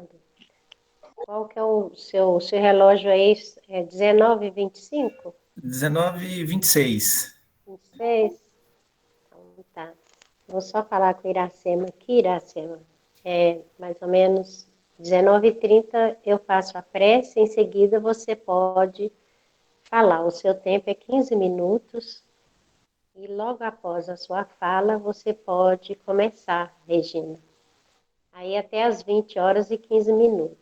Fernando? Qual que é o seu relógio aí? É 19h25? 19h26. 26? Então, tá. Vou só falar com o Iracema aqui, Iracema. Mais ou menos 19h30 eu faço a prece, em seguida você pode falar. O seu tempo é 15 minutos e logo após a sua fala você pode começar, Regina. Aí até às 20h15.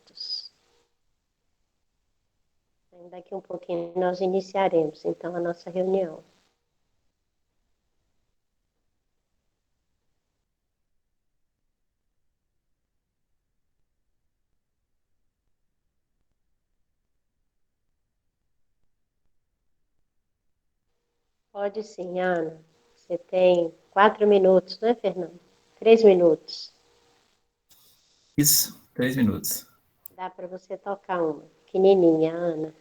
Daqui um pouquinho nós iniciaremos, então, a nossa reunião. Pode sim, Ana. Você tem 4 minutos, não é, Fernando? 3 minutos. Isso, 3 minutos. Dá para você tocar uma. Pequenininha, Ana.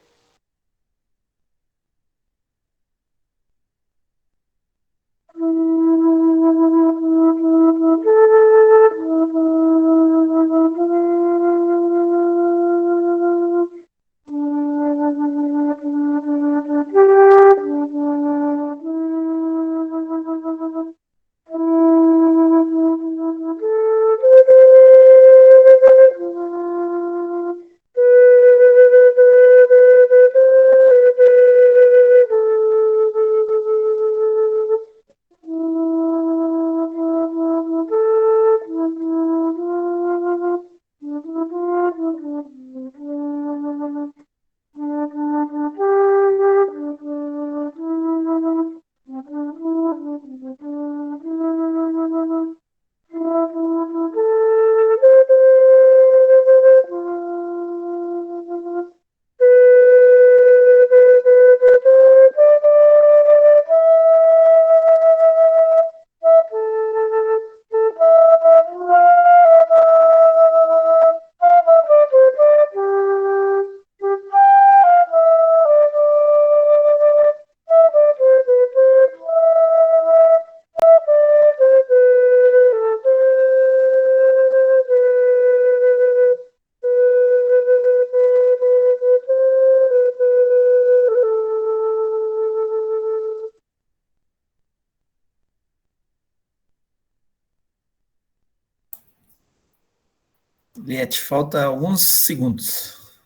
Liette, falta alguns segundos.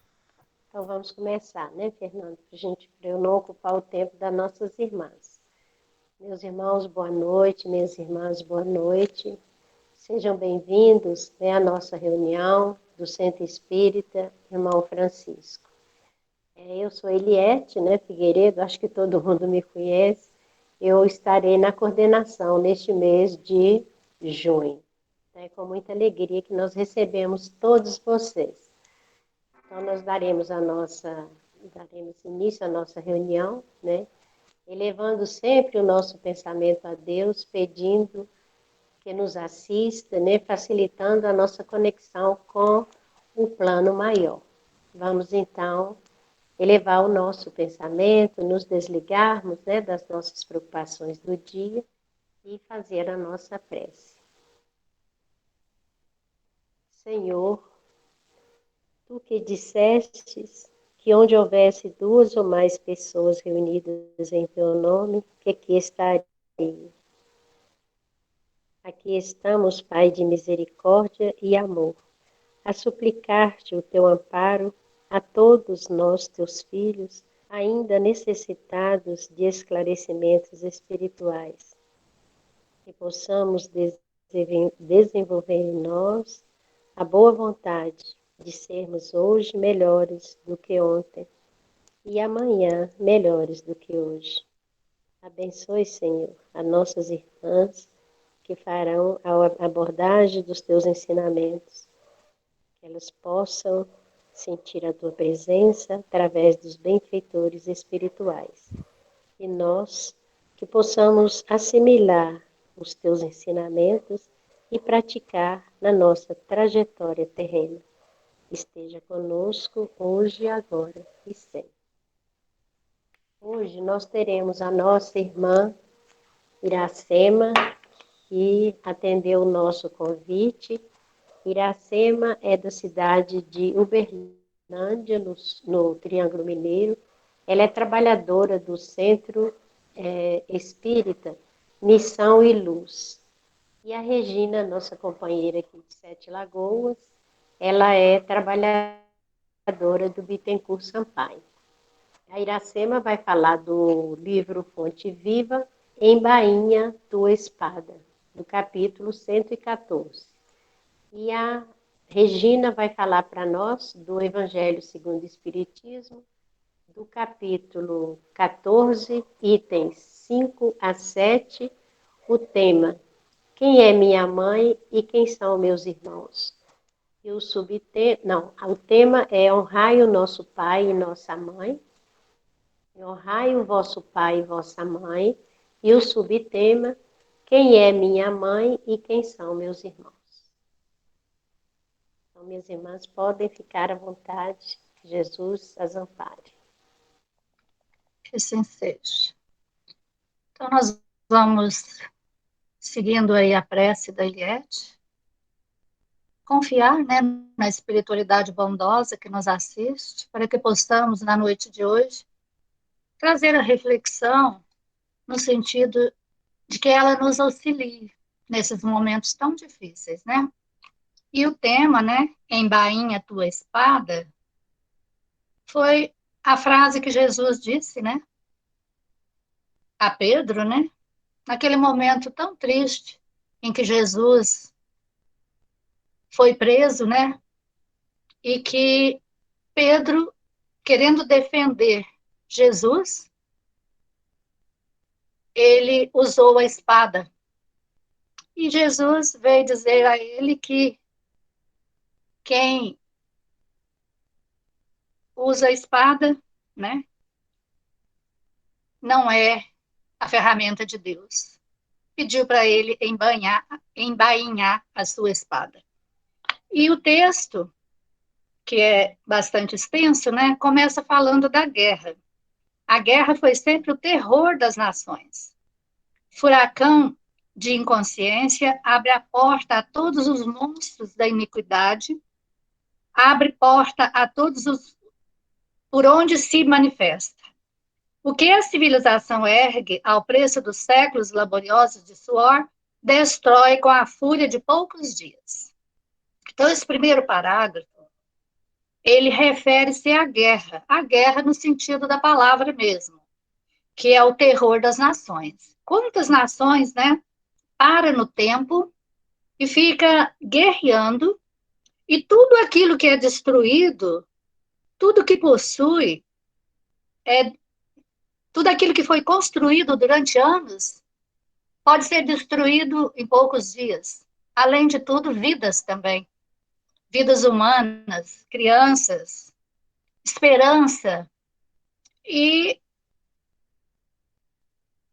Então vamos começar, né, Fernando? Para eu não ocupar o tempo das nossas irmãs. Meus irmãos, boa noite. Minhas irmãs, boa noite. Sejam bem-vindos, né, à nossa reunião do Centro Espírita Irmão Francisco. Eu sou Eliette, né, Figueiredo, acho que todo mundo me conhece. Eu estarei na coordenação neste mês de junho. É com muita alegria que nós recebemos todos vocês. Então, nós daremos início à nossa reunião, né, elevando sempre o nosso pensamento a Deus, pedindo que nos assista, né, facilitando a nossa conexão com o plano maior. Vamos, então, elevar o nosso pensamento, nos desligarmos, né, das nossas preocupações do dia e fazer a nossa prece. Senhor, tu que dissestes que onde houvesse duas ou mais pessoas reunidas em teu nome, que aqui estaria. Aqui estamos, Pai de misericórdia e amor, a suplicar-te o teu amparo a todos nós, teus filhos, ainda necessitados de esclarecimentos espirituais, que possamos desenvolver em nós a boa vontade de sermos hoje melhores do que ontem e amanhã melhores do que hoje. Abençoe, Senhor, as nossas irmãs que farão a abordagem dos teus ensinamentos, que elas possam sentir a tua presença através dos benfeitores espirituais. E nós que possamos assimilar os teus ensinamentos e praticar na nossa trajetória terrena. Esteja conosco hoje, agora e sempre. Hoje nós teremos a nossa irmã Iracema, que atendeu o nosso convite Iracema é da cidade de Uberlândia, no Triângulo Mineiro. Ela é trabalhadora do Centro Espírita Missão e Luz. E a Regina, nossa companheira aqui de Sete Lagoas, ela é trabalhadora do Bittencourt Sampaio. A Iracema vai falar do livro Fonte Viva, Embainha Tua Espada, do capítulo 114. E a Regina vai falar para nós do Evangelho segundo o Espiritismo, do capítulo 14, itens 5 a 7, o tema: quem é minha mãe e quem são meus irmãos? E o tema é honrai o nosso pai e nossa mãe, honrai o vosso pai e vossa mãe, e o subtema: quem é minha mãe e quem são meus irmãos? Então, minhas irmãs, podem ficar à vontade, que Jesus as ampare. Que assim seja. Então, nós vamos, seguindo aí a prece da Eliette, confiar, né, na espiritualidade bondosa que nos assiste, para que possamos, na noite de hoje, trazer a reflexão no sentido de que ela nos auxilie nesses momentos tão difíceis, né? E o tema, né, embainha tua espada, foi a frase que Jesus disse, né, a Pedro, né, naquele momento tão triste em que Jesus foi preso, né, e que Pedro, querendo defender Jesus, ele usou a espada. E Jesus veio dizer a ele que quem usa a espada, né, não é a ferramenta de Deus. Pediu para ele embainhar a sua espada. E o texto, que é bastante extenso, né, começa falando da guerra. A guerra foi sempre o terror das nações. Furacão de inconsciência abre a porta a todos os monstros da iniquidade, abre porta a todos os por onde se manifesta. O que a civilização ergue ao preço dos séculos laboriosos de suor, destrói com a fúria de poucos dias. Então, esse primeiro parágrafo, ele refere-se à guerra no sentido da palavra mesmo, que é o terror das nações. Quantas nações, né, para no tempo e fica guerreando, e tudo aquilo que é destruído, tudo que possui, tudo aquilo que foi construído durante anos, pode ser destruído em poucos dias. Além de tudo, vidas também. Vidas humanas, crianças, esperança. E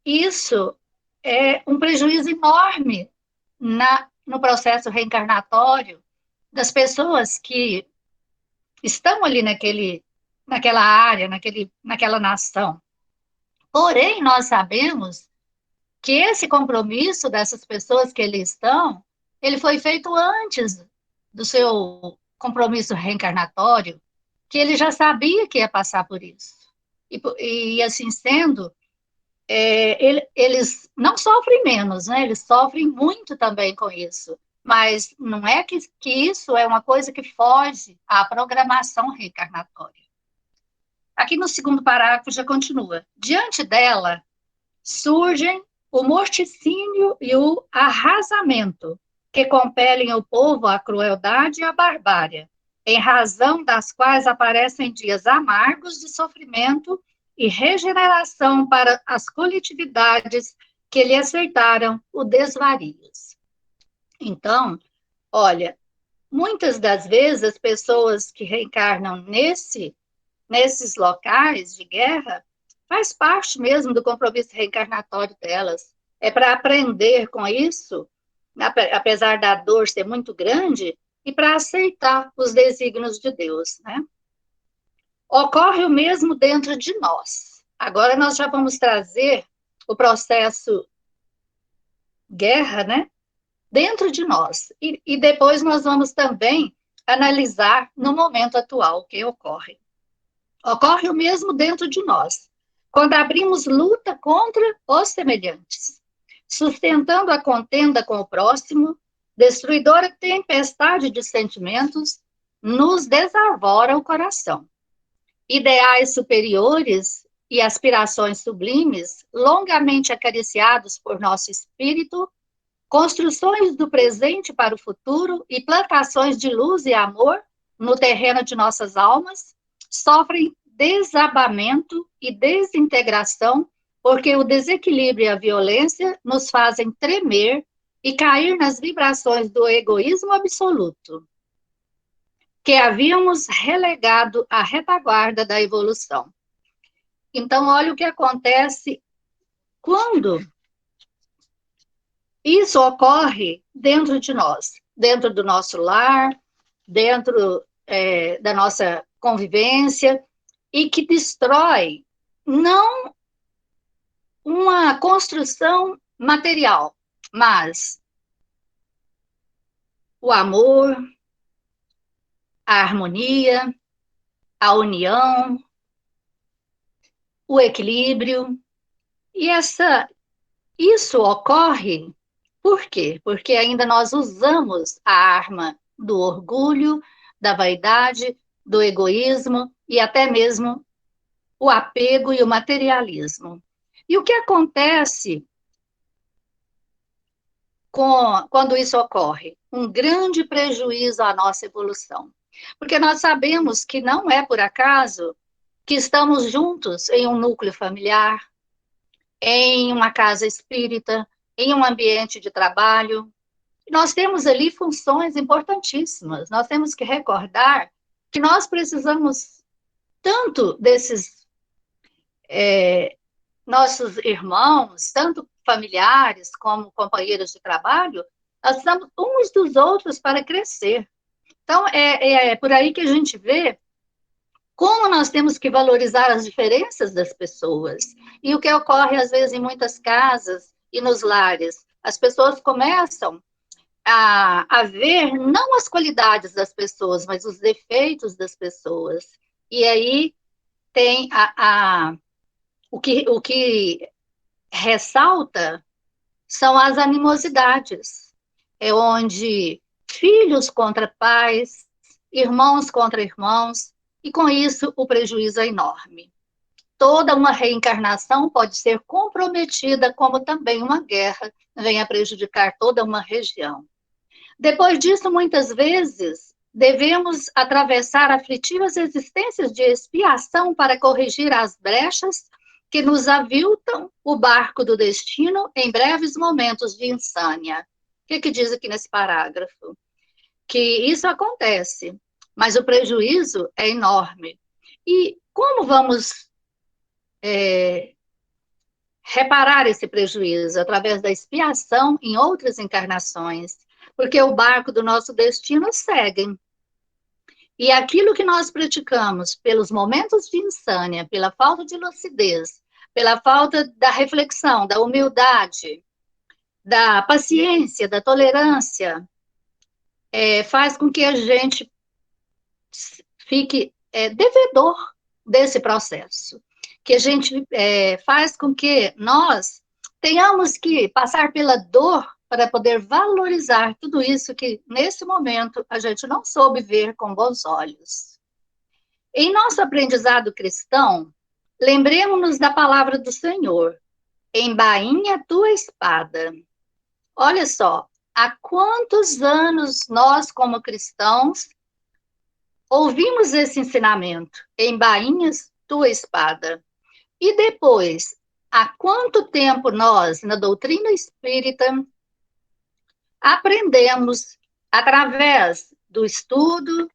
isso é um prejuízo enorme no processo reencarnatório das pessoas que estão ali naquela área, naquela nação. Porém, nós sabemos que esse compromisso dessas pessoas que ali estão, ele foi feito antes do seu compromisso reencarnatório, que ele já sabia que ia passar por isso. E assim sendo, eles não sofrem menos, né? Eles sofrem muito também com isso. Mas não é que isso é uma coisa que foge à programação reencarnatória. Aqui no segundo parágrafo já continua. Diante dela surgem o morticínio e o arrasamento, que compelem o povo à crueldade e à barbárie, em razão das quais aparecem dias amargos de sofrimento e regeneração para as coletividades que lhe aceitaram o desvarios. Então, olha, muitas das vezes as pessoas que reencarnam nesses locais de guerra faz parte mesmo do compromisso reencarnatório delas. É para aprender com isso, apesar da dor ser muito grande, e para aceitar os desígnios de Deus, né? Ocorre o mesmo dentro de nós. Agora nós já vamos trazer o processo guerra, né? dentro de nós. E depois nós vamos também analisar no momento atual o que ocorre. Ocorre o mesmo dentro de nós, quando abrimos luta contra os semelhantes, sustentando a contenda com o próximo, destruidora tempestade de sentimentos, nos desarvora o coração. Ideais superiores e aspirações sublimes, longamente acariciados por nosso espírito, construções do presente para o futuro e plantações de luz e amor no terreno de nossas almas, sofrem desabamento e desintegração, porque o desequilíbrio e a violência nos fazem tremer e cair nas vibrações do egoísmo absoluto, que havíamos relegado à retaguarda da evolução. Então, olha o que acontece quando isso ocorre dentro de nós, dentro do nosso lar, dentro da nossa convivência, e que destrói não uma construção material, mas o amor, a harmonia, a união, o equilíbrio. E isso ocorre por quê? Porque ainda nós usamos a arma do orgulho, da vaidade, do egoísmo e até mesmo o apego e o materialismo. E o que acontece quando isso ocorre? Um grande prejuízo à nossa evolução. Porque nós sabemos que não é por acaso que estamos juntos em um núcleo familiar, em uma casa espírita, em um ambiente de trabalho. Nós temos ali funções importantíssimas. Nós temos que recordar que nós precisamos tanto desses nossos irmãos, tanto familiares como companheiros de trabalho, nós precisamos uns dos outros para crescer. Então, é por aí que a gente vê como nós temos que valorizar as diferenças das pessoas. E o que ocorre, às vezes, em muitas casas e nos lares, as pessoas começam a ver não as qualidades das pessoas, mas os defeitos das pessoas. E aí tem o que ressalta são as animosidades. É onde filhos contra pais, irmãos contra irmãos, e com isso o prejuízo é enorme. Toda uma reencarnação pode ser comprometida, como também uma guerra vem a prejudicar toda uma região. Depois disso, muitas vezes, devemos atravessar aflitivas existências de expiação para corrigir as brechas que nos aviltam o barco do destino em breves momentos de insânia. O que diz aqui nesse parágrafo? Que isso acontece, mas o prejuízo é enorme. E como vamos reparar esse prejuízo? Através da expiação em outras encarnações, porque o barco do nosso destino segue. E aquilo que nós praticamos pelos momentos de insânia, pela falta de lucidez, pela falta da reflexão, da humildade, da paciência, da tolerância, faz com que a gente fique devedor desse processo. Que a gente faz com que nós tenhamos que passar pela dor para poder valorizar tudo isso que, nesse momento, a gente não soube ver com bons olhos. Em nosso aprendizado cristão, lembremos-nos da palavra do Senhor: embainha tua espada. Olha só, há quantos anos nós, como cristãos, ouvimos esse ensinamento: embainhas tua espada. E depois, há quanto tempo nós, na doutrina espírita, aprendemos, através do estudo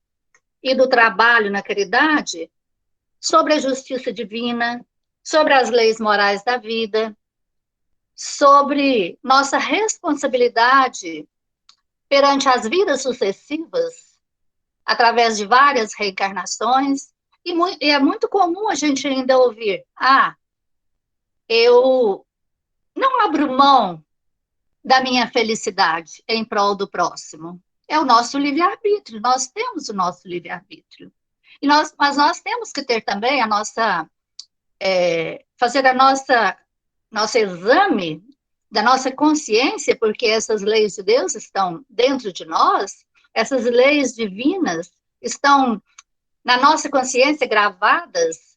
e do trabalho na caridade, sobre a justiça divina, sobre as leis morais da vida, sobre nossa responsabilidade perante as vidas sucessivas, através de várias reencarnações. E é muito comum a gente ainda ouvir: eu não abro mão da minha felicidade em prol do próximo? É o nosso livre-arbítrio, nós temos o nosso livre-arbítrio. Mas nós temos que ter também fazer nosso exame da nossa consciência, porque essas leis de Deus estão dentro de nós, essas leis divinas estão na nossa consciência gravadas,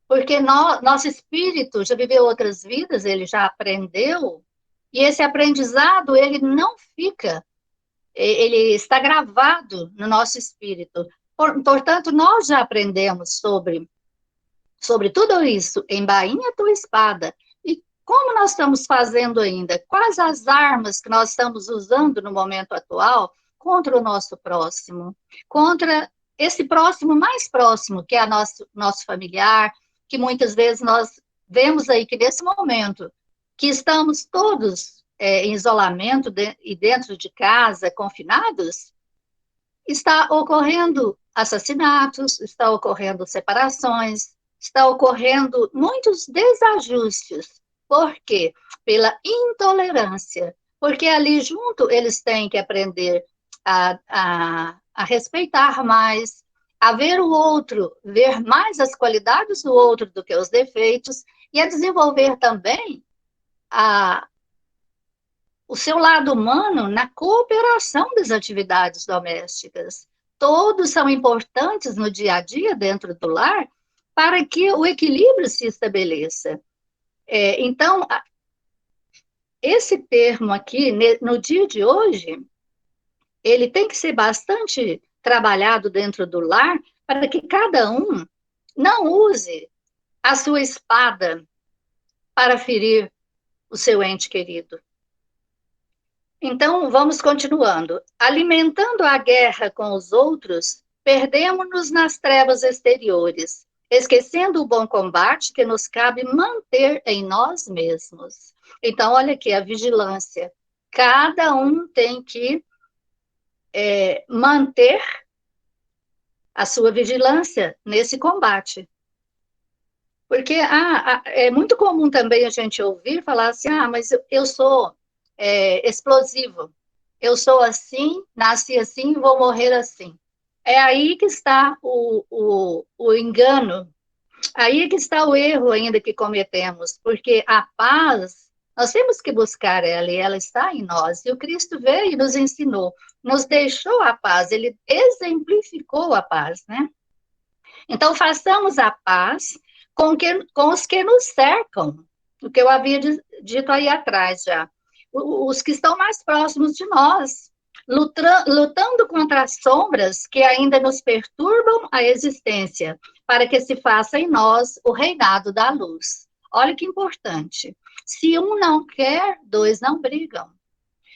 porque nosso espírito já viveu outras vidas, ele já aprendeu, e esse aprendizado, ele não fica, ele está gravado no nosso espírito. Portanto, nós já aprendemos sobre tudo isso, embainha a tua espada. E como nós estamos fazendo ainda? Quais as armas que nós estamos usando no momento atual contra o nosso próximo? Contra esse próximo mais próximo, que é nosso familiar, que muitas vezes nós vemos aí que nesse momento, que estamos todos em isolamento e dentro de casa, confinados, está ocorrendo assassinatos, está ocorrendo separações, está ocorrendo muitos desajustes. Por quê? Pela intolerância. Porque ali junto eles têm que aprender a respeitar mais, a ver o outro, ver mais as qualidades do outro do que os defeitos, e a desenvolver também o seu lado humano na cooperação das atividades domésticas. Todos são importantes no dia a dia dentro do lar para que o equilíbrio se estabeleça. Então, esse termo aqui, no dia de hoje, ele tem que ser bastante trabalhado dentro do lar para que cada um não use a sua espada para ferir o seu ente querido. Então, vamos continuando. Alimentando a guerra com os outros, perdemos-nos nas trevas exteriores, esquecendo o bom combate que nos cabe manter em nós mesmos. Então, olha aqui, a vigilância. Cada um tem que manter a sua vigilância nesse combate. Porque é muito comum também a gente ouvir falar assim, mas eu sou explosivo. Eu sou assim, nasci assim, vou morrer assim. É aí que está o engano, aí que está o erro ainda que cometemos, porque a paz, nós temos que buscar ela, e ela está em nós. E o Cristo veio e nos ensinou, nos deixou a paz, ele exemplificou a paz, né? Então, façamos a paz com os que nos cercam, o que eu havia dito aí atrás já. Os que estão mais próximos de nós, lutando contra as sombras que ainda nos perturbam a existência, para que se faça em nós o reinado da luz. Olha que importante. Se um não quer, dois não brigam.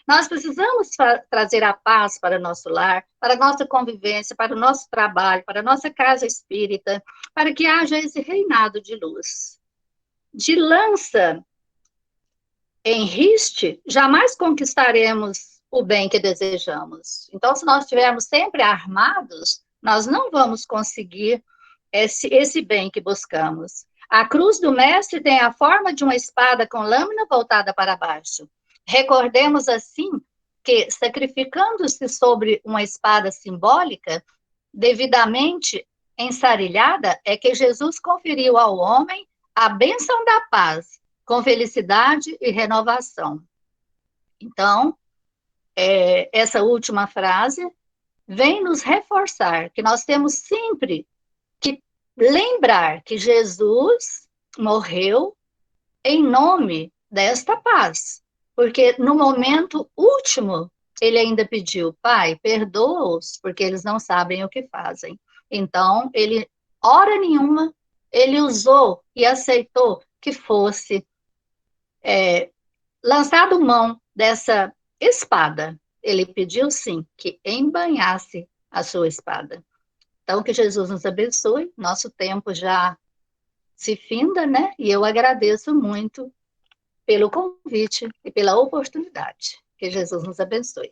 Nós precisamos trazer a paz para o nosso lar, para a nossa convivência, para o nosso trabalho, para a nossa casa espírita, para que haja esse reinado de luz. De lança em riste, jamais conquistaremos o bem que desejamos. Então, se nós estivermos sempre armados, nós não vamos conseguir esse bem que buscamos. A cruz do mestre tem a forma de uma espada com lâmina voltada para baixo. Recordemos, assim, que sacrificando-se sobre uma espada simbólica, devidamente ensarilhada, é que Jesus conferiu ao homem a bênção da paz, com felicidade e renovação. Então, essa última frase vem nos reforçar que nós temos sempre que lembrar que Jesus morreu em nome desta paz, porque no momento último ele ainda pediu, Pai, perdoa-os, porque eles não sabem o que fazem. Então, ele, hora nenhuma, ele usou e aceitou que fosse lançado mão dessa espada. Ele pediu, sim, que embainhasse a sua espada. Então, que Jesus nos abençoe. Nosso tempo já se finda, né? E eu agradeço muito pelo convite e pela oportunidade. Que Jesus nos abençoe.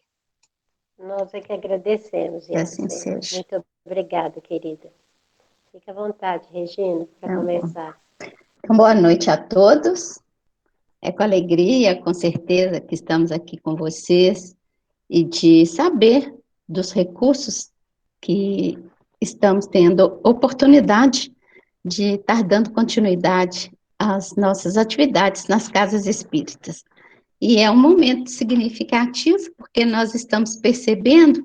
Nós é que agradecemos, Que assim Yacema. seja. Muito obrigada, querida. Fique à vontade, Regina, para Tá bom. começar. Então, boa noite a todos. É com alegria, com certeza, que estamos aqui com vocês e de saber dos recursos que estamos tendo oportunidade de estar dando continuidade às nossas atividades nas casas espíritas. E é um momento significativo, porque nós estamos percebendo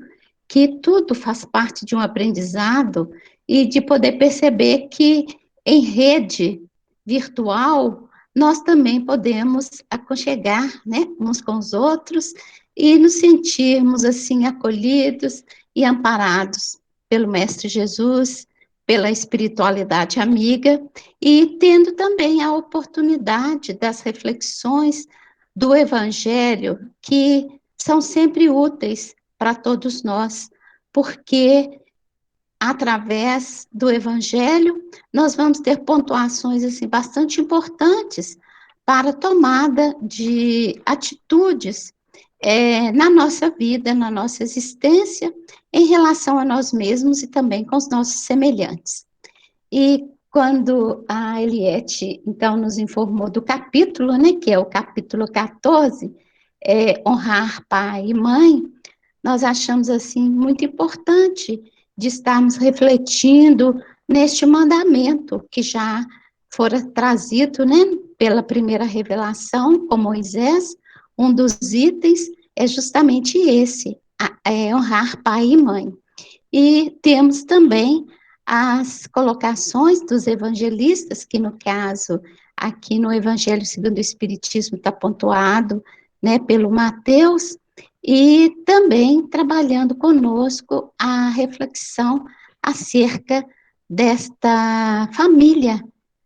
que tudo faz parte de um aprendizado e de poder perceber que em rede virtual nós também podemos aconchegar, né, uns com os outros e nos sentirmos assim acolhidos e amparados pelo Mestre Jesus, pela espiritualidade amiga e tendo também a oportunidade das reflexões do Evangelho que são sempre úteis para todos nós, porque através do Evangelho nós vamos ter pontuações assim bastante importantes para a tomada de atitudes na nossa vida, na nossa existência, em relação a nós mesmos e também com os nossos semelhantes. E quando a Eliette, então, nos informou do capítulo, né, que é o capítulo 14, honrar pai e mãe, nós achamos, assim, muito importante de estarmos refletindo neste mandamento que já fora trazido, né, pela primeira revelação com Moisés. Um dos itens é justamente esse, honrar pai e mãe. E temos também as colocações dos evangelistas, que no caso, aqui no Evangelho segundo o Espiritismo está pontuado, né, pelo Mateus, e também trabalhando conosco a reflexão acerca desta família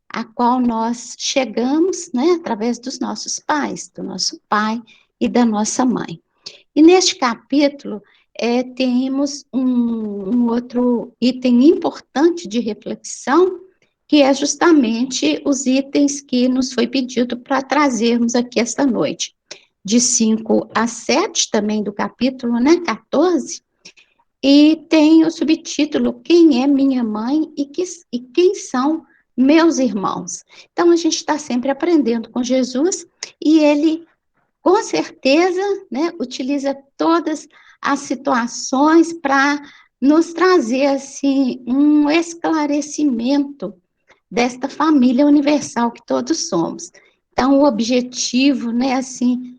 a qual nós chegamos, né, através dos nossos pais, do nosso pai e da nossa mãe. E neste capítulo, temos um outro item importante de reflexão, que é justamente os itens que nos foi pedido para trazermos aqui esta noite, de 5 a 7, também do capítulo, né, 14, e tem o subtítulo, Quem é minha mãe e quem são meus irmãos? Então, a gente está sempre aprendendo com Jesus, e ele com certeza, né, utiliza todas as situações para nos trazer, assim, um esclarecimento desta família universal que todos somos. Então, o objetivo, né, assim,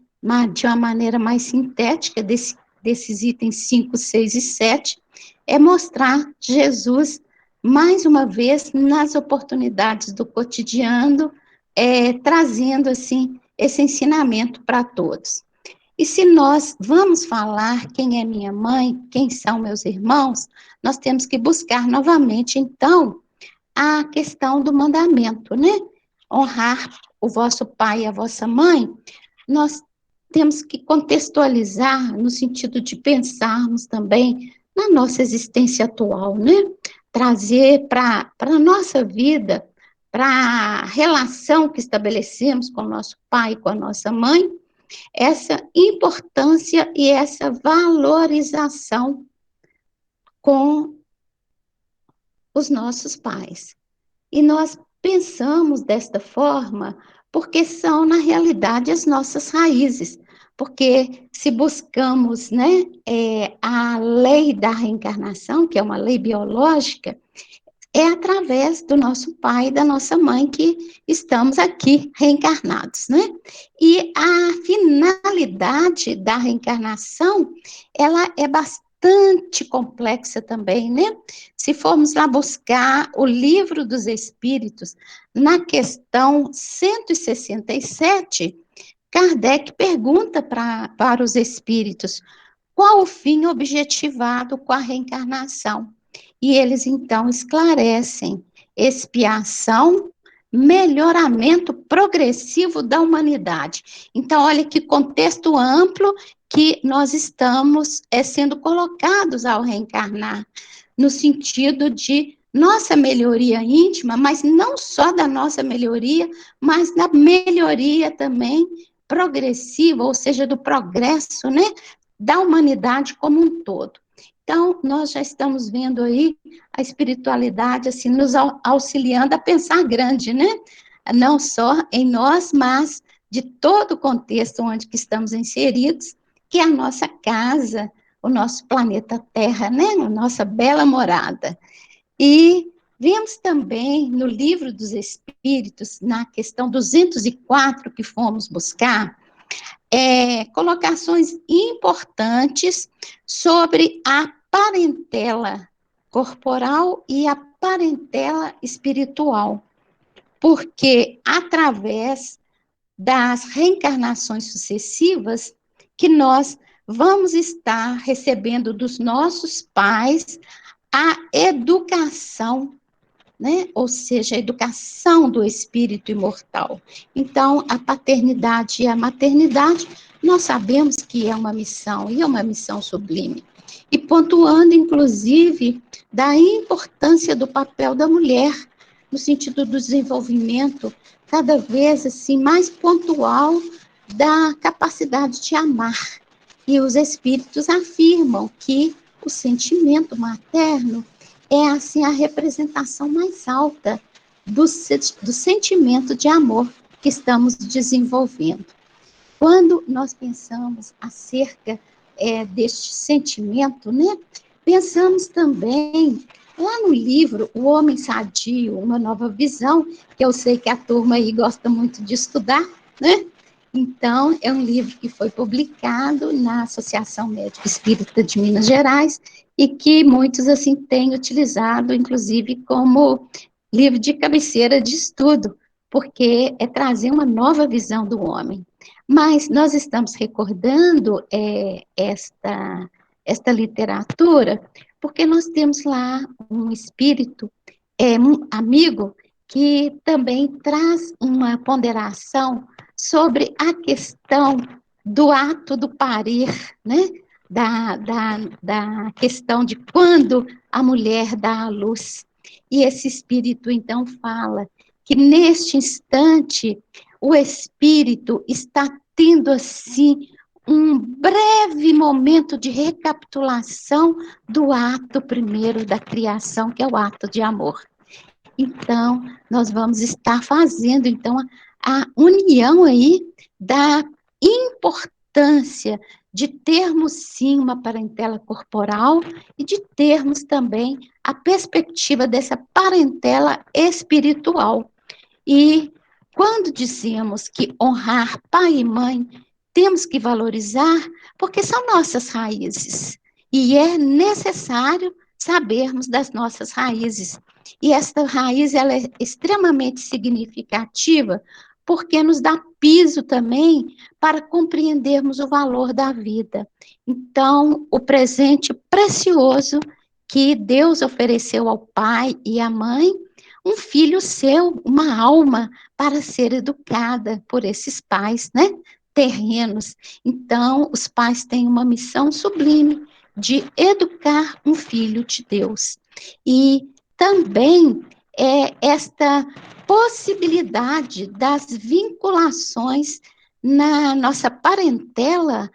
de uma maneira mais sintética, desses itens 5, 6 e 7, é mostrar Jesus, mais uma vez, nas oportunidades do cotidiano, trazendo, assim, esse ensinamento para todos. E se nós vamos falar quem é minha mãe, quem são meus irmãos, nós temos que buscar novamente, então, a questão do mandamento, né? Honrar o vosso pai e a vossa mãe, nós temos que contextualizar no sentido de pensarmos também na nossa existência atual, né? Trazer para a nossa vida, para a relação que estabelecemos com o nosso pai e com a nossa mãe, essa importância e essa valorização com os nossos pais. E nós pensamos desta forma porque são, na realidade, as nossas raízes. Porque se buscamos, né, a lei da reencarnação, que é uma lei biológica, é através do nosso pai e da nossa mãe que estamos aqui reencarnados, né? E a finalidade da reencarnação, ela é bastante complexa também, né? Se formos lá buscar o Livro dos Espíritos, na questão 167, Kardec pergunta para os espíritos qual o fim objetivado com a reencarnação. E eles, então, esclarecem expiação, melhoramento progressivo da humanidade. Então, olha que contexto amplo que nós estamos sendo colocados ao reencarnar, no sentido de nossa melhoria íntima, mas não só da nossa melhoria, mas da melhoria também progressiva, ou seja, do progresso, né, da humanidade como um todo. Então, nós já estamos vendo aí a espiritualidade, assim, nos auxiliando a pensar grande, né? Não só em nós, mas de todo o contexto onde que estamos inseridos, que é a nossa casa, o nosso planeta Terra, né? A nossa bela morada. E vemos também no Livro dos Espíritos, na questão 204 que fomos buscar, colocações importantes sobre a parentela corporal e a parentela espiritual, porque através das reencarnações sucessivas que nós vamos estar recebendo dos nossos pais a educação, né? Ou seja, a educação do espírito imortal. Então, a paternidade e a maternidade, nós sabemos que é uma missão, e é uma missão sublime. E pontuando, inclusive, da importância do papel da mulher, no sentido do desenvolvimento, cada vez assim, mais pontual da capacidade de amar. E os espíritos afirmam que o sentimento materno é assim a representação mais alta do sentimento de amor que estamos desenvolvendo. Quando nós pensamos acerca deste sentimento, né, pensamos também lá no livro O Homem Sadio, Uma Nova Visão, que eu sei que a turma aí gosta muito de estudar, né? Então, é um livro que foi publicado na Associação Médica Espírita de Minas Gerais e que muitos, assim, têm utilizado, inclusive, como livro de cabeceira de estudo, porque é trazer uma nova visão do homem. Mas nós estamos recordando esta literatura porque nós temos lá um espírito, um amigo, que também traz uma ponderação sobre a questão do ato do parir, né? Da questão de quando a mulher dá à luz. E esse espírito, então, fala que neste instante o espírito está tendo, assim, um breve momento de recapitulação do ato primeiro da criação, que é o ato de amor. Então, nós vamos estar fazendo, então, a união aí da importância de termos, sim, uma parentela corporal e de termos também a perspectiva dessa parentela espiritual. E quando dizemos que honrar pai e mãe, temos que valorizar, porque são nossas raízes. E é necessário sabermos das nossas raízes. E esta raiz, ela é extremamente significativa, porque nos dá piso também para compreendermos o valor da vida. Então, o presente precioso que Deus ofereceu ao pai e à mãe, um filho seu, uma alma para ser educada por esses pais, né? Terrenos. Então, os pais têm uma missão sublime de educar um filho de Deus. E também esta possibilidade das vinculações na nossa parentela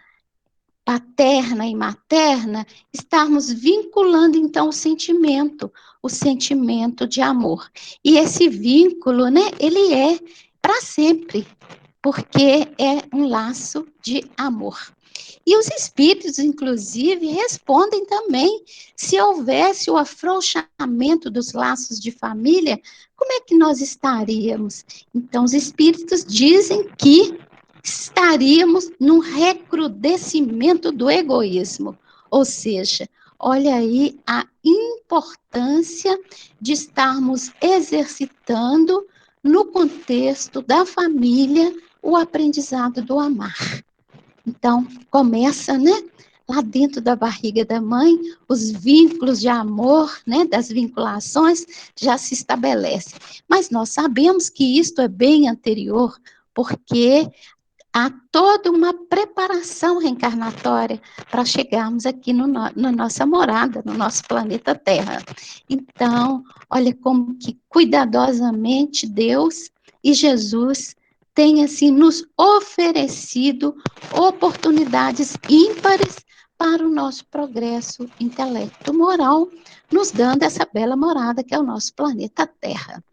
paterna e materna, estarmos vinculando, então, o sentimento de amor. E esse vínculo, né, ele é para sempre, porque é um laço de amor. E os espíritos, inclusive, respondem também, se houvesse o afrouxamento dos laços de família, como é que nós estaríamos? Então, os espíritos dizem que estaríamos num recrudescimento do egoísmo. Ou seja, olha aí a importância de estarmos exercitando, no contexto da família, o aprendizado do amar. Então, começa, né? Lá dentro da barriga da mãe, os vínculos de amor, né, das vinculações, já se estabelecem. Mas nós sabemos que isto é bem anterior, porque há toda uma preparação reencarnatória para chegarmos aqui na nossa morada, no nosso planeta Terra. Então, olha como que cuidadosamente Deus e Jesus têm, assim, nos oferecido oportunidades ímpares para o nosso progresso intelecto-moral, nos dando essa bela morada que é o nosso planeta Terra.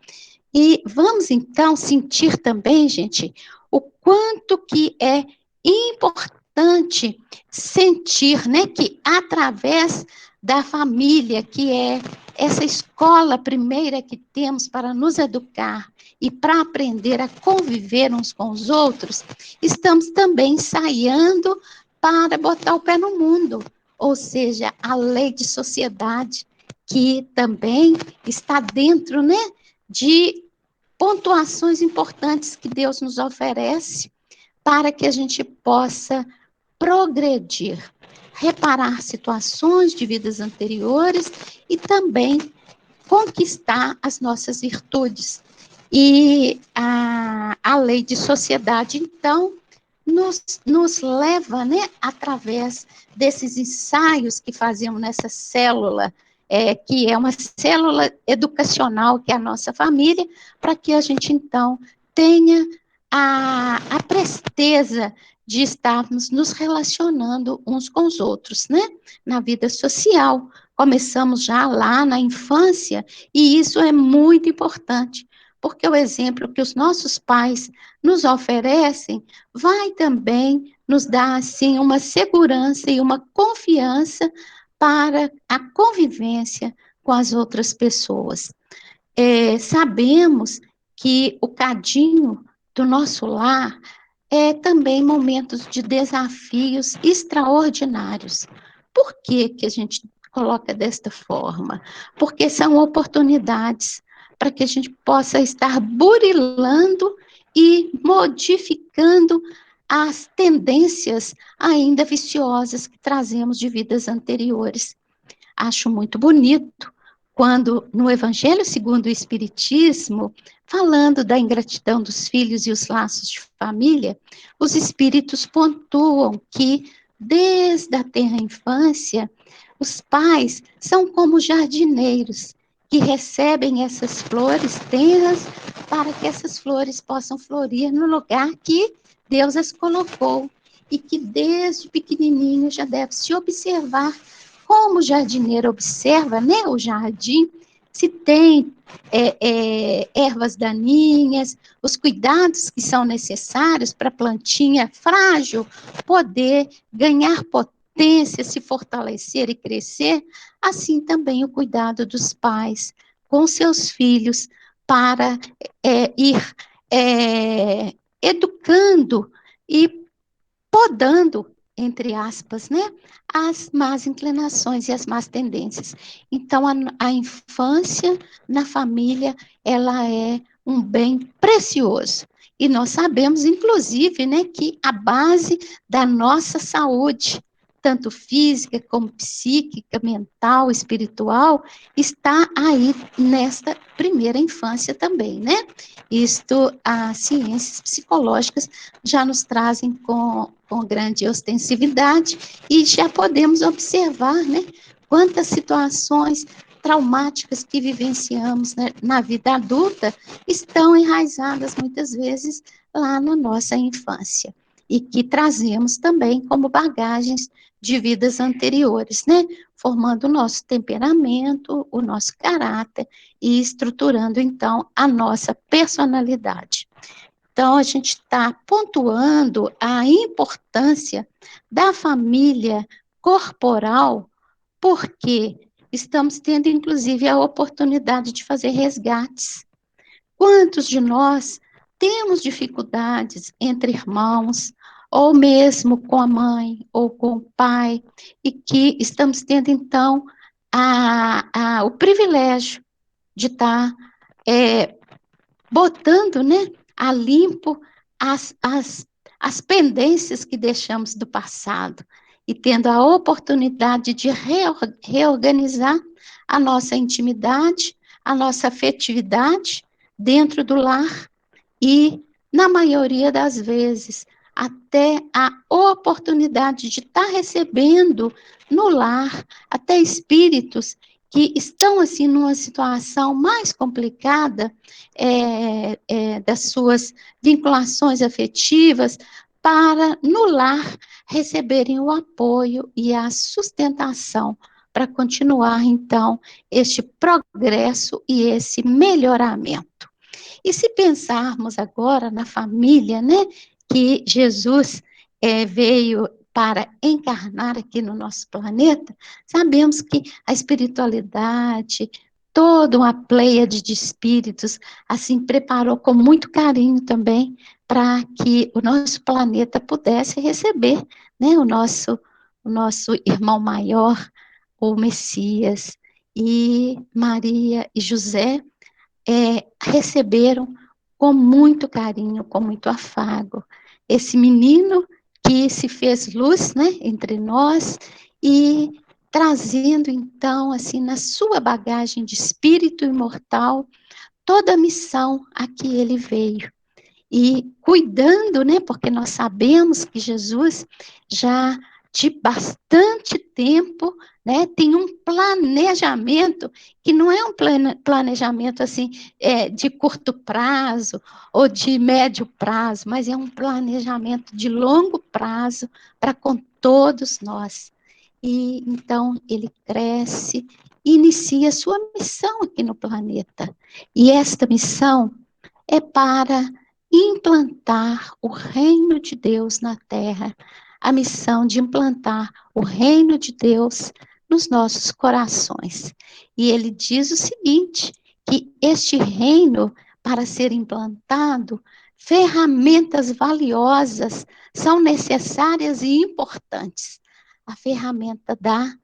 E vamos, então, sentir também, gente, o quanto que é importante sentir, né, que através da família, que é essa escola primeira que temos para nos educar e para aprender a conviver uns com os outros, estamos também ensaiando para botar o pé no mundo, ou seja, a lei de sociedade, que também está dentro, né, de pontuações importantes que Deus nos oferece para que a gente possa progredir, reparar situações de vidas anteriores e também conquistar as nossas virtudes. E a lei de sociedade, então, nos leva, né, através desses ensaios que fazemos nessa célula, que é uma célula educacional, que é a nossa família, para que a gente, então, tenha a presteza de estarmos nos relacionando uns com os outros, né, na vida social. Começamos já lá na infância, e isso é muito importante, porque o exemplo que os nossos pais nos oferecem vai também nos dar, assim, uma segurança e uma confiança para a convivência com as outras pessoas. Sabemos que o cadinho do nosso lar é também momentos de desafios extraordinários. Por que que a gente coloca desta forma? Porque são oportunidades para que a gente possa estar burilando e modificando as tendências ainda viciosas que trazemos de vidas anteriores. Acho muito bonito quando, no Evangelho segundo o Espiritismo, falando da ingratidão dos filhos e os laços de família, os espíritos pontuam que, desde a tenra infância, os pais são como jardineiros que recebem essas flores tenras para que essas flores possam florir no lugar que Deus as colocou, e que desde pequenininho já deve se observar como o jardineiro observa, né, o jardim, se tem ervas daninhas, os cuidados que são necessários para a plantinha frágil poder ganhar potência, se fortalecer e crescer, assim também o cuidado dos pais com seus filhos para ir educando e podando, entre aspas, né, as más inclinações e as más tendências. Então, a infância na família, ela é um bem precioso. E nós sabemos, inclusive, né, que a base da nossa saúde, tanto física como psíquica, mental, espiritual, está aí nesta primeira infância também, né? Isto, as ciências psicológicas já nos trazem com grande ostensividade, e já podemos observar, né, quantas situações traumáticas que vivenciamos, né, na vida adulta estão enraizadas muitas vezes lá na nossa infância, e que trazemos também como bagagens de vidas anteriores, né, formando o nosso temperamento, o nosso caráter e estruturando, então, a nossa personalidade. Então, a gente está pontuando a importância da família corporal, porque estamos tendo, inclusive, a oportunidade de fazer resgates. Quantos de nós temos dificuldades entre irmãos, ou mesmo com a mãe, ou com o pai, e que estamos tendo, então, o privilégio de estar botando, né, a limpo as pendências que deixamos do passado, e tendo a oportunidade de reorganizar a nossa intimidade, a nossa afetividade dentro do lar, e, na maioria das vezes, até a oportunidade de estar recebendo no lar até espíritos que estão, assim, numa situação mais complicada das suas vinculações afetivas, para, no lar, receberem o apoio e a sustentação para continuar, então, este progresso e esse melhoramento. E se pensarmos agora na família, né, que Jesus veio para encarnar aqui no nosso planeta, sabemos que a espiritualidade, toda uma pleiade de espíritos, assim, preparou com muito carinho também para que o nosso planeta pudesse receber, né, o nosso irmão maior, o Messias, e Maria e José receberam com muito carinho, com muito afago, esse menino que se fez luz, né, entre nós, e trazendo, então, assim, na sua bagagem de espírito imortal, toda a missão a que ele veio e cuidando, né? Porque nós sabemos que Jesus já de bastante tempo, né, tem um planejamento que não é um planejamento assim de curto prazo ou de médio prazo, mas é um planejamento de longo prazo para com todos nós. E então ele cresce e inicia sua missão aqui no planeta. E esta missão é para implantar o reino de Deus na terra, a missão de implantar o reino de Deus nos nossos corações. E ele diz o seguinte, que este reino, para ser implantado, ferramentas valiosas são necessárias e importantes. A ferramenta da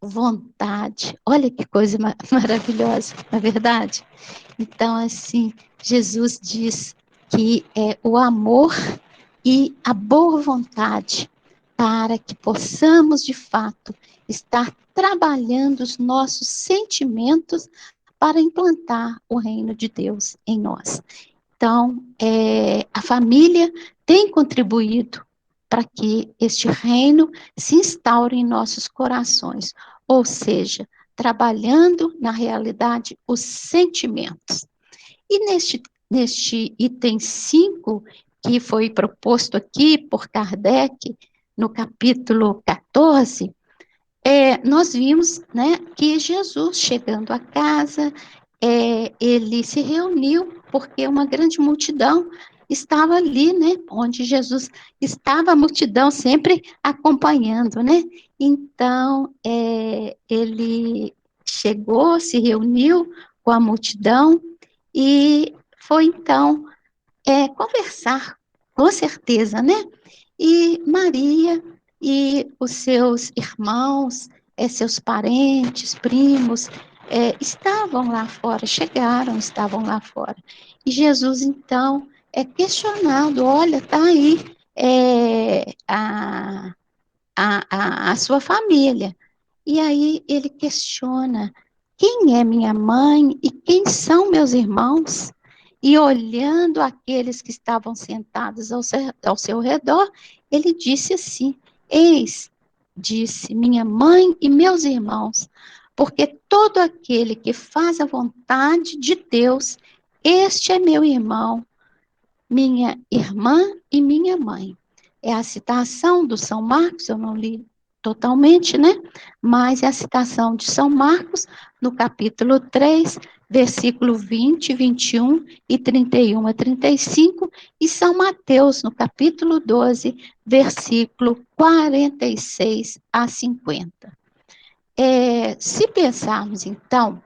vontade. Olha que coisa maravilhosa, não é verdade? Então, assim, Jesus diz que é o amor e a boa vontade para que possamos, de fato, estar trabalhando os nossos sentimentos para implantar o reino de Deus em nós. Então, a família tem contribuído para que este reino se instaure em nossos corações, ou seja, trabalhando na realidade os sentimentos. E neste item 5, que foi proposto aqui por Kardec, no capítulo 14, nós vimos, né, que Jesus, chegando a casa, ele se reuniu, porque uma grande multidão estava ali, né, onde Jesus estava, a multidão sempre acompanhando, né? Então, ele chegou, se reuniu com a multidão e foi, então, conversar, com certeza, né? E Maria e os seus irmãos, seus parentes, primos, estavam lá fora, chegaram, estavam lá fora. E Jesus, então, é questionado, olha, está aí a sua família. E aí ele questiona, quem é minha mãe e quem são meus irmãos? E olhando aqueles que estavam sentados ao seu redor, ele disse assim, eis, disse, minha mãe e meus irmãos, porque todo aquele que faz a vontade de Deus, este é meu irmão, minha irmã e minha mãe. É a citação do São Marcos, eu não li totalmente, né? Mas é a citação de São Marcos, no capítulo 3, versículo 20, 21 e 31 a 35, e São Mateus, no capítulo 12, versículo 46 a 50. Se pensarmos, então,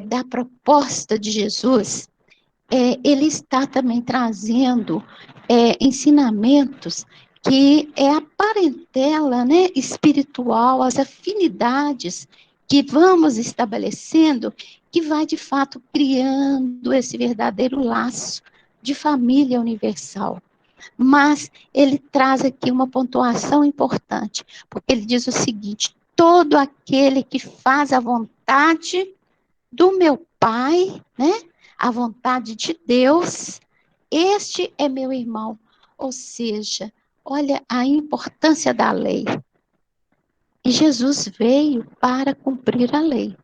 da proposta de Jesus, ele está também trazendo ensinamentos que é a parentela, né, espiritual, as afinidades que vamos estabelecendo, que vai, de fato, criando esse verdadeiro laço de família universal. Mas ele traz aqui uma pontuação importante, porque ele diz o seguinte, todo aquele que faz a vontade do meu Pai, né? A vontade de Deus, este é meu irmão. Ou seja, olha a importância da lei. E Jesus veio para cumprir a lei.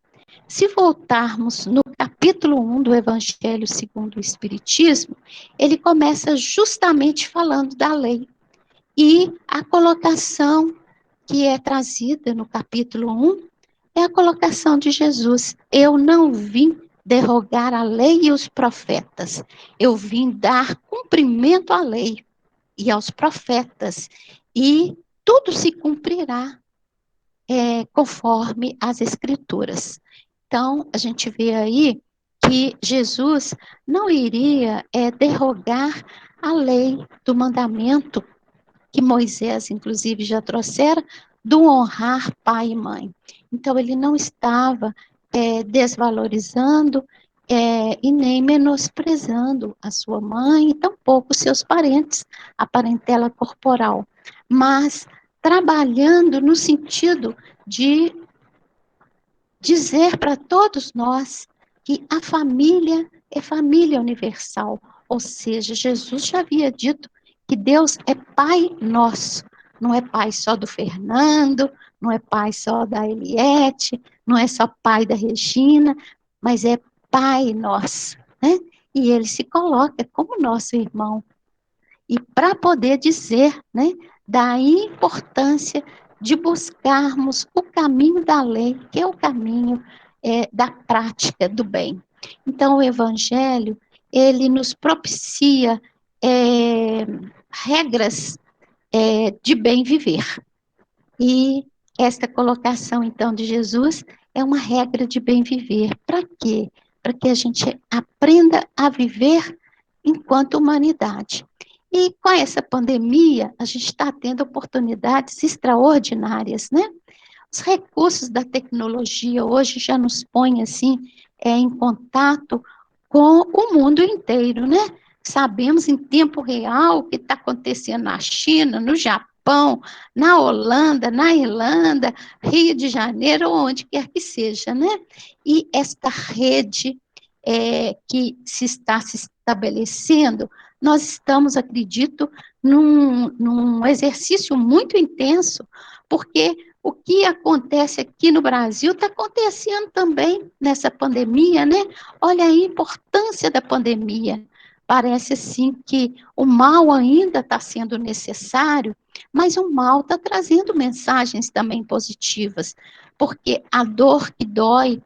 Se voltarmos no capítulo 1 do Evangelho segundo o Espiritismo, ele começa justamente falando da lei. E a colocação que é trazida no capítulo 1 é a colocação de Jesus. Eu não vim derrogar a lei e os profetas. Eu vim dar cumprimento à lei e aos profetas, e tudo se cumprirá conforme as Escrituras. Então, a gente vê aí que Jesus não iria derrogar a lei do mandamento que Moisés, inclusive, já trouxera, do honrar pai e mãe. Então, ele não estava desvalorizando e nem menosprezando a sua mãe e tampouco seus parentes, a parentela corporal, mas trabalhando no sentido de dizer para todos nós que a família é família universal, ou seja, Jesus já havia dito que Deus é Pai nosso, não é pai só do Fernando, não é pai só da Eliette, não é só pai da Regina, mas é Pai nosso, né? E ele se coloca como nosso irmão. E para poder dizer, né, da importância de buscarmos o caminho da lei, que é o caminho da prática do bem. Então, o Evangelho, ele nos propicia regras de bem viver. E esta colocação, então, de Jesus é uma regra de bem viver. Para quê? Para que a gente aprenda a viver enquanto humanidade. E com essa pandemia, a gente está tendo oportunidades extraordinárias, né? Os recursos da tecnologia hoje já nos põem, assim, em contato com o mundo inteiro, né? Sabemos em tempo real o que está acontecendo na China, no Japão, na Holanda, na Irlanda, Rio de Janeiro, onde quer que seja, né? E esta rede que se está se estabelecendo, nós estamos, acredito, num exercício muito intenso, porque o que acontece aqui no Brasil está acontecendo também nessa pandemia, né? Olha a importância da pandemia. Parece assim que o mal ainda está sendo necessário, mas o mal está trazendo mensagens também positivas, porque a dor que dói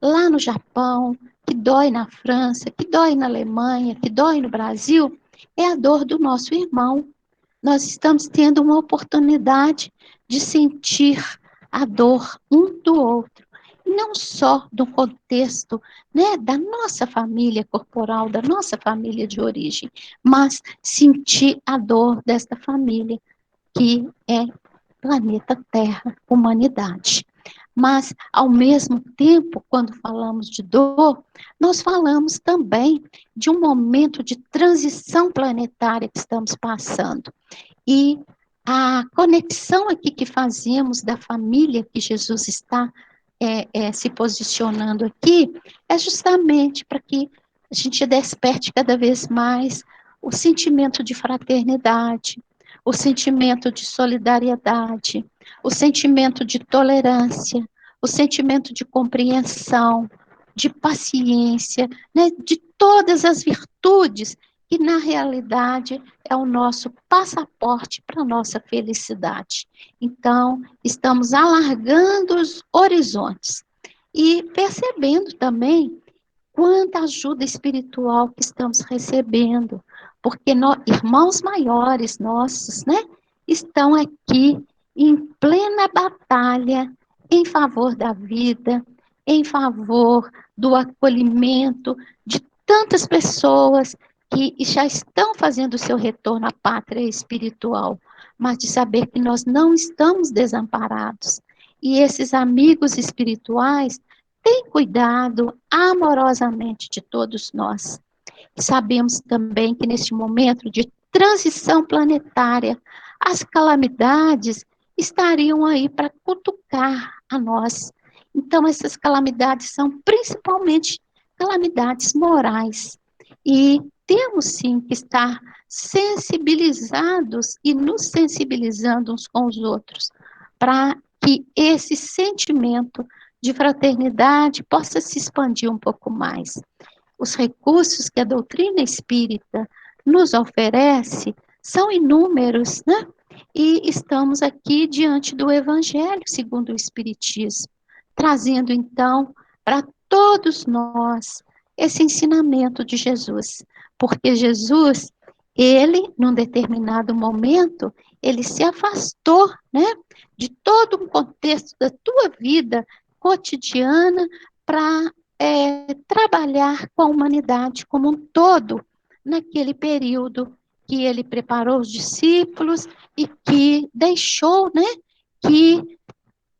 lá no Japão, que dói na França, que dói na Alemanha, que dói no Brasil, é a dor do nosso irmão. Nós estamos tendo uma oportunidade de sentir a dor um do outro, e não só do contexto, né, da nossa família corporal, da nossa família de origem, mas sentir a dor desta família, que é planeta Terra, humanidade. Mas, ao mesmo tempo, quando falamos de dor, nós falamos também de um momento de transição planetária que estamos passando. E a conexão aqui que fazemos da família que Jesus está se posicionando aqui é justamente para que a gente desperte cada vez mais o sentimento de fraternidade, o sentimento de solidariedade, o sentimento de tolerância, o sentimento de compreensão, de paciência, né, de todas as virtudes que, na realidade, é o nosso passaporte para a nossa felicidade. Então, estamos alargando os horizontes e percebendo também quanta ajuda espiritual que estamos recebendo, porque irmãos maiores nossos, né, estão aqui em plena batalha em favor da vida, em favor do acolhimento de tantas pessoas que já estão fazendo o seu retorno à pátria espiritual, mas de saber que nós não estamos desamparados. E esses amigos espirituais têm cuidado amorosamente de todos nós. Sabemos também que neste momento de transição planetária, as calamidades estariam aí para cutucar a nós. Então, essas calamidades são principalmente calamidades morais. E temos sim que estar sensibilizados e nos sensibilizando uns com os outros, para que esse sentimento de fraternidade possa se expandir um pouco mais. Os recursos que a doutrina espírita nos oferece são inúmeros, né? E estamos aqui diante do Evangelho segundo o Espiritismo, trazendo então para todos nós esse ensinamento de Jesus, porque Jesus, ele, num determinado momento, ele se afastou, né, de todo um contexto da tua vida cotidiana para trabalhar com a humanidade como um todo, naquele período que ele preparou os discípulos e que deixou, né, que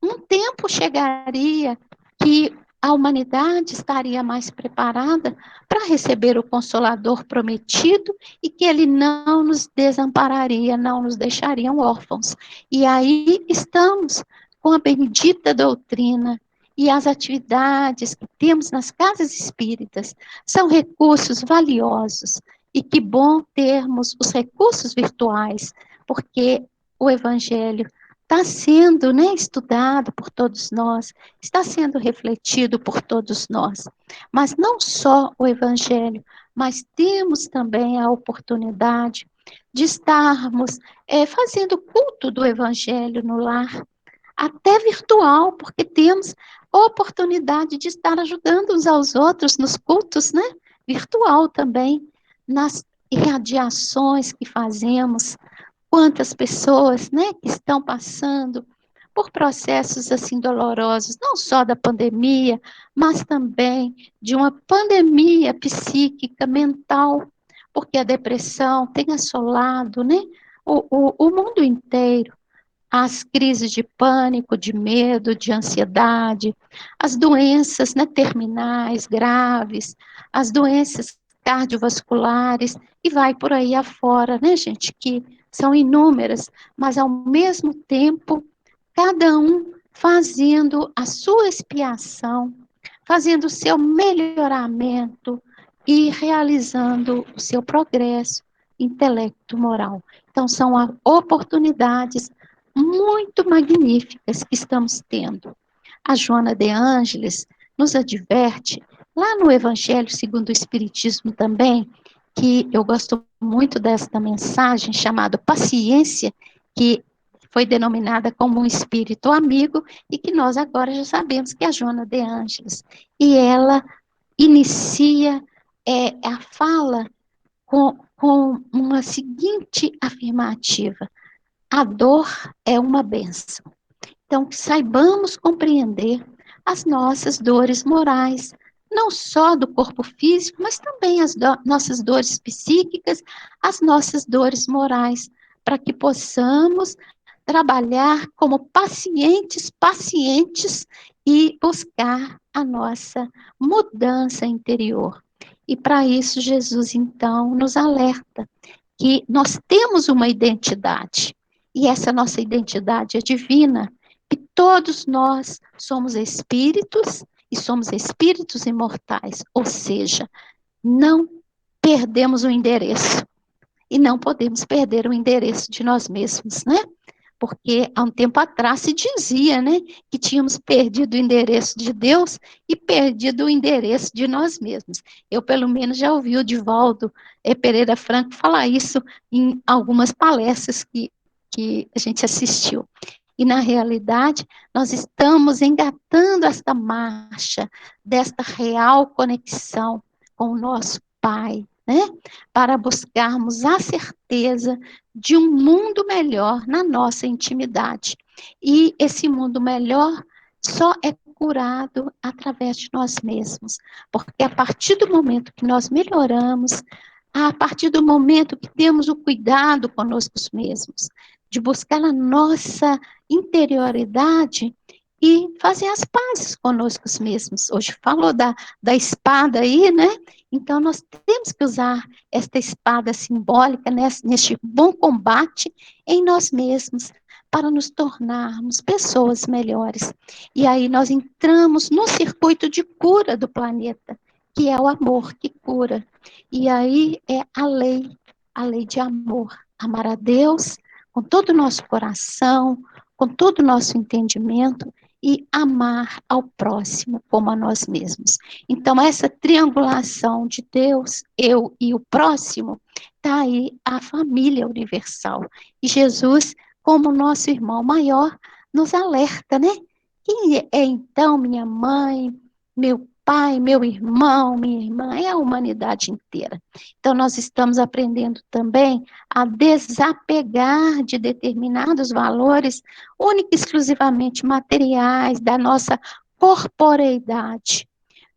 um tempo chegaria que a humanidade estaria mais preparada para receber o Consolador prometido e que ele não nos desampararia, não nos deixaria órfãos. E aí estamos com a bendita doutrina e as atividades que temos nas casas espíritas são recursos valiosos. E que bom termos os recursos virtuais, porque o Evangelho está sendo, né, estudado por todos nós, está sendo refletido por todos nós. Mas não só o Evangelho, mas temos também a oportunidade de estarmos fazendo culto do Evangelho no lar, até virtual, porque temos a oportunidade de estar ajudando uns aos outros nos cultos, né? Virtual também, nas irradiações que fazemos. Quantas pessoas, né, que estão passando por processos assim dolorosos, não só da pandemia, mas também de uma pandemia psíquica, mental, porque a depressão tem assolado, né, o mundo inteiro. As crises de pânico, de medo, de ansiedade, as doenças, né, terminais, graves, as doenças cardiovasculares, e vai por aí afora, né, gente, que são inúmeras, mas ao mesmo tempo, cada um fazendo a sua expiação, fazendo o seu melhoramento e realizando o seu progresso intelecto moral. Então, são oportunidades muito magníficas que estamos tendo. A Joana de Ângeles nos adverte, lá no Evangelho segundo o Espiritismo também, que eu gosto muito desta mensagem, chamada Paciência, que foi denominada como um espírito amigo, e que nós agora já sabemos que é a Joana de Ângeles. E ela inicia a fala com uma seguinte afirmativa: a dor é uma bênção. Então, que saibamos compreender as nossas dores morais, não só do corpo físico, mas também as nossas dores psíquicas, as nossas dores morais, para que possamos trabalhar como pacientes e buscar a nossa mudança interior. E para isso, Jesus, então, nos alerta que nós temos uma identidade, e essa nossa identidade é divina, e todos nós somos espíritos, e somos espíritos imortais, ou seja, não perdemos o endereço, e não podemos perder o endereço de nós mesmos, né? Porque há um tempo atrás se dizia, né, que tínhamos perdido o endereço de Deus e perdido o endereço de nós mesmos. Eu, pelo menos, já ouvi o Divaldo Pereira Franco falar isso em algumas palestras que a gente assistiu. E, na realidade, nós estamos engatando esta marcha, desta real conexão com o nosso Pai, né? Para buscarmos a certeza de um mundo melhor na nossa intimidade. E esse mundo melhor só é curado através de nós mesmos, porque a partir do momento que nós melhoramos, a partir do momento que temos o cuidado conosco mesmos, de buscar a nossa interioridade e fazer as pazes conosco mesmos. Hoje falou da espada aí, né? Então, nós temos que usar esta espada simbólica neste bom combate em nós mesmos, para nos tornarmos pessoas melhores. E aí nós entramos no circuito de cura do planeta, que é o amor que cura. E aí é a lei de amor. Amar a Deus com todo o nosso coração, com todo o nosso entendimento, e amar ao próximo como a nós mesmos. Então, essa triangulação de Deus, eu e o próximo, está aí a família universal. E Jesus, como nosso irmão maior, nos alerta, né? Quem é então minha mãe, meu pai, meu irmão, minha irmã, é a humanidade inteira. Então, nós estamos aprendendo também a desapegar de determinados valores, única e exclusivamente materiais, da nossa corporeidade,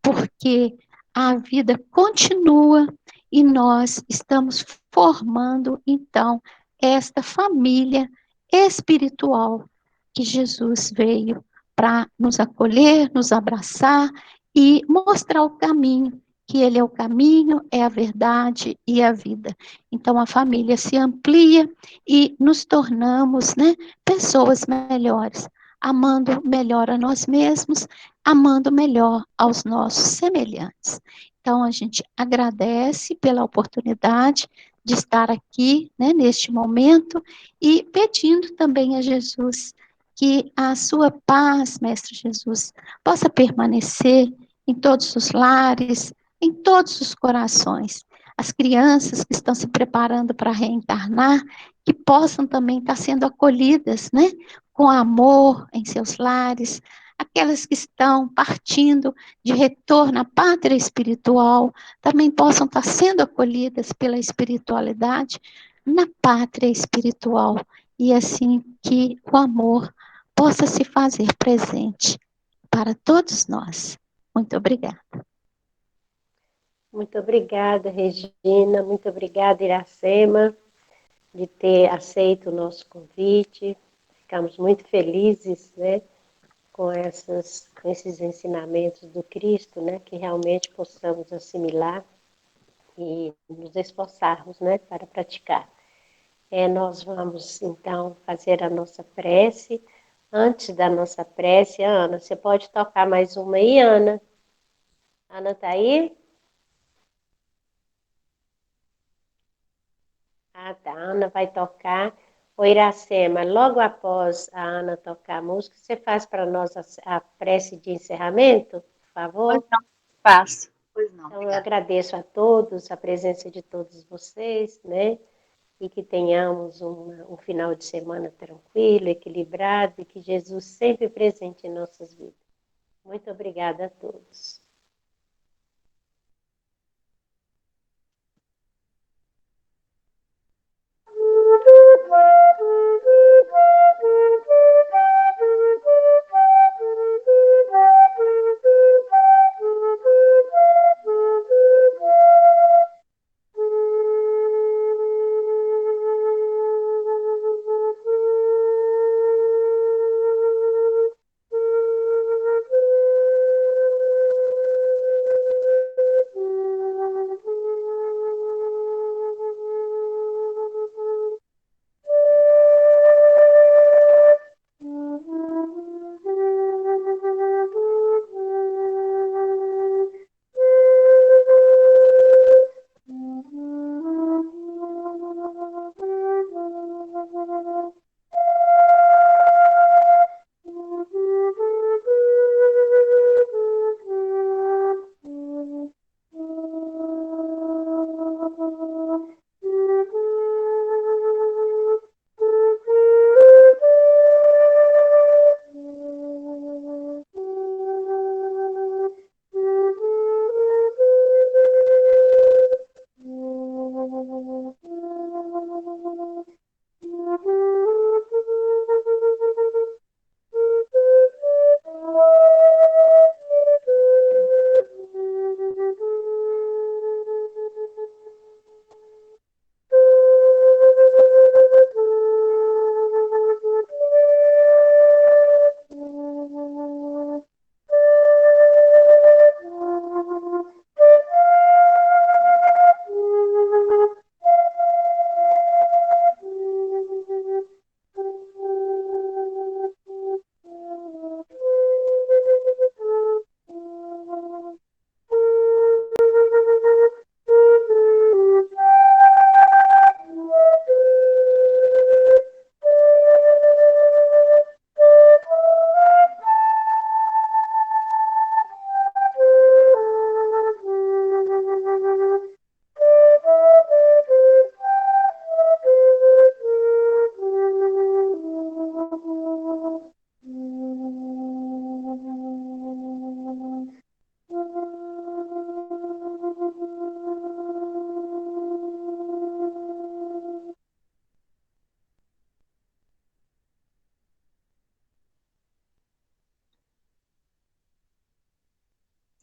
porque a vida continua e nós estamos formando, então, esta família espiritual que Jesus veio para nos acolher, nos abraçar e mostrar o caminho, que Ele é o caminho, é a verdade e a vida. Então, a família se amplia e nos tornamos, né, pessoas melhores, amando melhor a nós mesmos, amando melhor aos nossos semelhantes. Então, a gente agradece pela oportunidade de estar aqui, né, neste momento, e pedindo também a Jesus que a sua paz, Mestre Jesus, possa permanecer em todos os lares, em todos os corações. As crianças que estão se preparando para reencarnar, que possam também estar sendo acolhidas, né, com amor em seus lares, aquelas que estão partindo de retorno à pátria espiritual, também possam estar sendo acolhidas pela espiritualidade na pátria espiritual, e assim que o amor possa se fazer presente para todos nós. Muito obrigada. Muito obrigada, Regina. Muito obrigada, Iracema, de ter aceito o nosso convite. Ficamos muito felizes, né, com esses ensinamentos do Cristo, né, que realmente possamos assimilar e nos esforçarmos, né, para praticar. Nós vamos, então, fazer a nossa prece. Antes da nossa prece, Ana, você pode tocar mais uma aí, Ana? Ana está aí? Ah, tá. A Ana vai tocar. O Iracema, logo após a Ana tocar a música, você faz para nós a prece de encerramento, por Pois favor? não, faço. Pois não, Então, eu obrigada. agradeço a todos, a presença de todos vocês, né? E que tenhamos um final de semana tranquilo, equilibrado, e que Jesus sempre presente em nossas vidas. Muito obrigada a todos.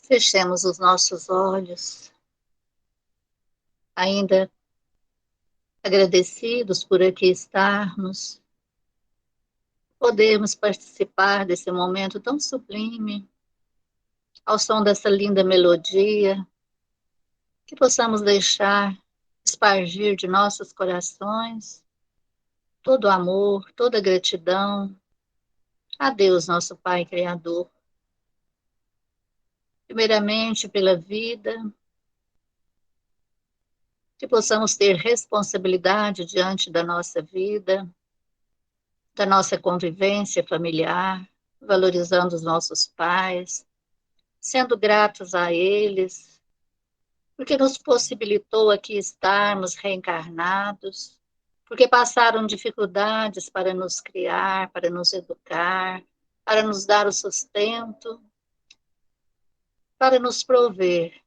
Fechemos os nossos olhos, ainda agradecidos por aqui estarmos, podemos participar desse momento tão sublime, ao som dessa linda melodia, que possamos deixar espargir de nossos corações todo o amor, toda a gratidão a Deus, nosso Pai Criador. Primeiramente pela vida, que possamos ter responsabilidade diante da nossa vida, da nossa convivência familiar, valorizando os nossos pais, sendo gratos a eles, porque nos possibilitou aqui estarmos reencarnados, porque passaram dificuldades para nos criar, para nos educar, para nos dar o sustento, para nos prover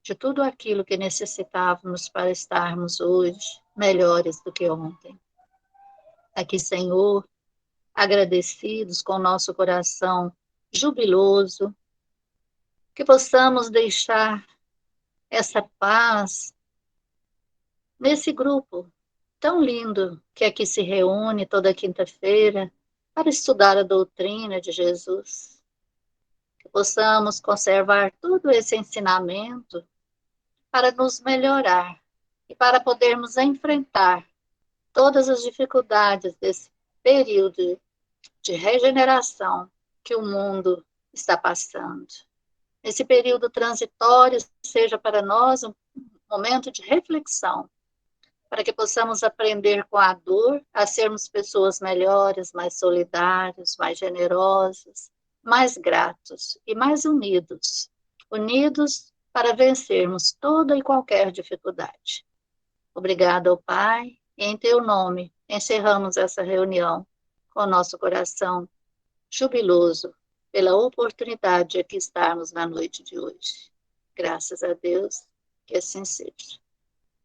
de tudo aquilo que necessitávamos para estarmos hoje melhores do que ontem. Aqui, Senhor, agradecidos com o nosso coração jubiloso, que possamos deixar essa paz nesse grupo tão lindo que aqui se reúne toda quinta-feira para estudar a doutrina de Jesus. Que possamos conservar todo esse ensinamento para nos melhorar e para podermos enfrentar todas as dificuldades desse período de regeneração que o mundo está passando. Esse período transitório seja para nós um momento de reflexão, para que possamos aprender com a dor a sermos pessoas melhores, mais solidários, mais generosos, mais gratos e mais unidos. Unidos para vencermos toda e qualquer dificuldade. Obrigada ao Pai, e em teu nome encerramos essa reunião com o nosso coração jubiloso pela oportunidade de aqui estarmos na noite de hoje. Graças a Deus, que assim seja.